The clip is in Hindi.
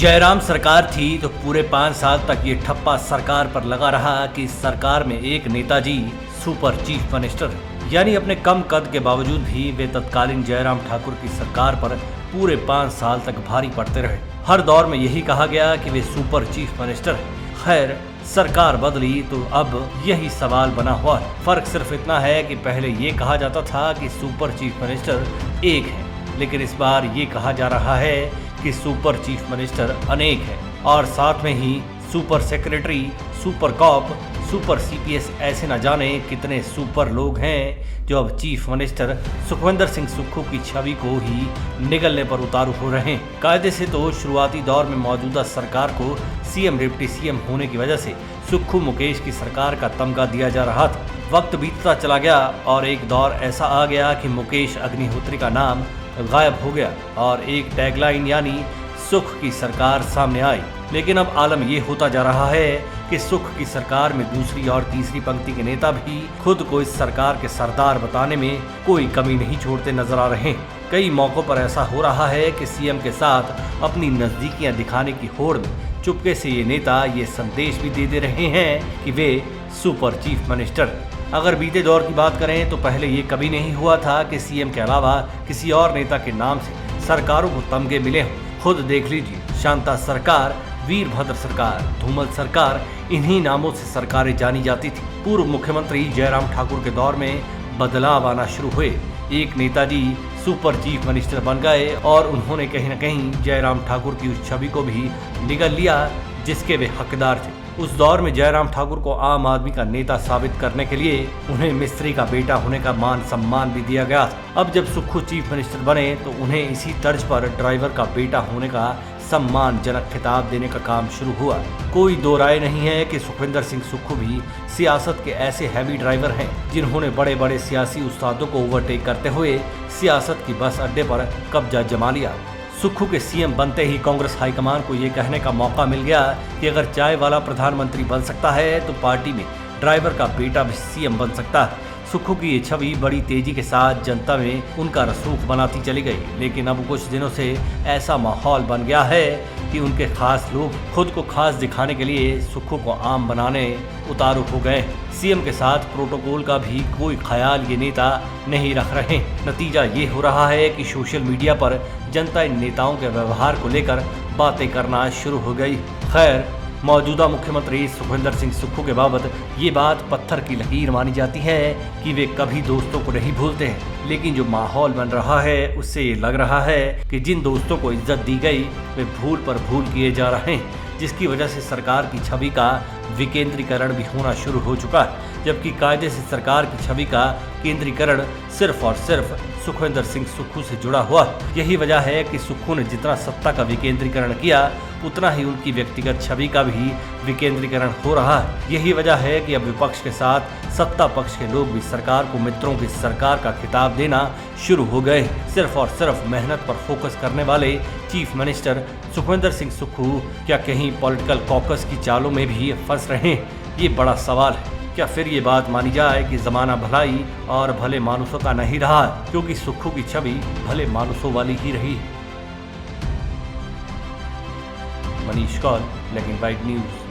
जयराम सरकार थी तो पूरे 5 साल तक ये ठप्पा सरकार पर लगा रहा कि इस सरकार में एक नेताजी सुपर चीफ मिनिस्टर है। यानी अपने कम कद के बावजूद भी वे तत्कालीन जयराम ठाकुर की सरकार पर पूरे 5 साल तक भारी पड़ते रहे। हर दौर में यही कहा गया कि वे सुपर चीफ मिनिस्टर है। खैर, सरकार बदली तो अब यही सवाल बना हुआ है। फर्क सिर्फ इतना है कि पहले ये कहा जाता था कि सुपर चीफ मिनिस्टर एक है, लेकिन इस बार ये कहा जा रहा है कि सुपर चीफ मिनिस्टर अनेक है और साथ में ही super secretary, super cop, super CPS, ऐसे न जाने कितने सुपर लोग हैं जो अब चीफ मिनिस्टर सुखविंदर सिंह सुक्खू की छवि को ही निगलने पर उतारू हो रहे हैं। कायदे से तो शुरुआती दौर में मौजूदा सरकार को सीएम डिप्टी सीएम होने की वजह से सुक्खू मुकेश की सरकार का तमगा दिया जा रहा था। वक्त बीतता चला गया और एक दौर ऐसा आ गया कि मुकेश अग्निहोत्री का नाम गायब हो गया और एक टैगलाइन यानी सुख की सरकार सामने आई। लेकिन अब आलम ये होता जा रहा है कि सुख की सरकार में दूसरी और तीसरी पंक्ति के नेता भी खुद को इस सरकार के सरदार बताने में कोई कमी नहीं छोड़ते नजर आ रहे हैं। कई मौकों पर ऐसा हो रहा है कि सीएम के साथ अपनी नजदीकियां दिखाने की होड़ में चुपके से ये नेता ये संदेश भी दे रहे हैं कि वे सुपर चीफ मिनिस्टर। अगर बीते दौर की बात करें तो पहले ये कभी नहीं हुआ था कि सीएम के अलावा किसी और नेता के नाम से सरकारों को तमगे मिले हों। खुद देख लीजिए, शांता सरकार, वीरभद्र सरकार, धूमल सरकार, इन्हीं नामों से सरकारें जानी जाती थी। पूर्व मुख्यमंत्री जयराम ठाकुर के दौर में बदलाव आना शुरू हुए। एक नेताजी सुपर चीफ मिनिस्टर बन गए और उन्होंने कहीं न कहीं जयराम ठाकुर की उस छवि को भी निगल लिया जिसके वे हकदार थे। उस दौर में जयराम ठाकुर को आम आदमी का नेता साबित करने के लिए उन्हें मिस्त्री का बेटा होने का मान सम्मान भी दिया गया। अब जब सुक्खू चीफ मिनिस्टर बने तो उन्हें इसी तर्ज पर ड्राइवर का बेटा होने का सम्मानजनक खिताब देने का काम शुरू हुआ। कोई दो राय नहीं है कि सुखविंदर सिंह सुक्खू भी सियासत के ऐसे हैवी ड्राइवर हैं जिन्होंने बड़े बड़े सियासी उस्तादों को ओवरटेक करते हुए सियासत की बस अड्डे पर कब्जा जमा लिया। सुक्खू के सीएम बनते ही कांग्रेस हाईकमान को ये कहने का मौका मिल गया कि अगर चाय वाला प्रधानमंत्री बन सकता है तो पार्टी में ड्राइवर का बेटा भी सीएम बन सकता है। सुक्खू की ये छवि बड़ी तेजी के साथ जनता में उनका रसूख बनाती चली गई, लेकिन अब कुछ दिनों से ऐसा माहौल बन गया है कि उनके खास लोग खुद को खास दिखाने के लिए सुक्खू को आम बनाने उतारू हो गए। सीएम के साथ प्रोटोकॉल का भी कोई ख्याल ये नेता नहीं रख रहे। नतीजा ये हो रहा है कि सोशल मीडिया पर जनता इन नेताओं के व्यवहार को लेकर बातें करना शुरू हो गई। खैर, मौजूदा मुख्यमंत्री सुखविंदर सिंह सुक्खू के बाबत ये बात पत्थर की लकीर मानी जाती है कि वे कभी दोस्तों को नहीं भूलते हैं, लेकिन जो माहौल बन रहा है उससे ये लग रहा है कि जिन दोस्तों को इज्जत दी गई वे भूल पर भूल किए जा रहे हैं, जिसकी वजह से सरकार की छवि का विकेंद्रीकरण भी होना शुरू हो चुका है। जबकि कायदे से सरकार की छवि का केंद्रीकरण सिर्फ और सिर्फ सुखविंदर सिंह सुक्खू से जुड़ा हुआ। यही वजह है कि सुक्खू ने जितना सत्ता का विकेंद्रीकरण किया उतना ही उनकी व्यक्तिगत छवि का भी विकेंद्रीकरण हो रहा है। यही वजह है कि अब विपक्ष के साथ सत्ता पक्ष के लोग भी सरकार को मित्रों की सरकार का खिताब देना शुरू हो गए। सिर्फ और सिर्फ मेहनत पर फोकस करने वाले चीफ मिनिस्टर सुखविंदर सिंह सुक्खू क्या कहीं पॉलिटिकल कॉकस की चालों में भी फंस रहे हैं? ये बड़ा सवाल है। क्या फिर ये बात मानी जाए कि जमाना भलाई और भले मानुसों का नहीं रहा, क्योंकि सुक्खू की छवि भले मानुसों वाली ही रही। Manish Kaul, black and white news.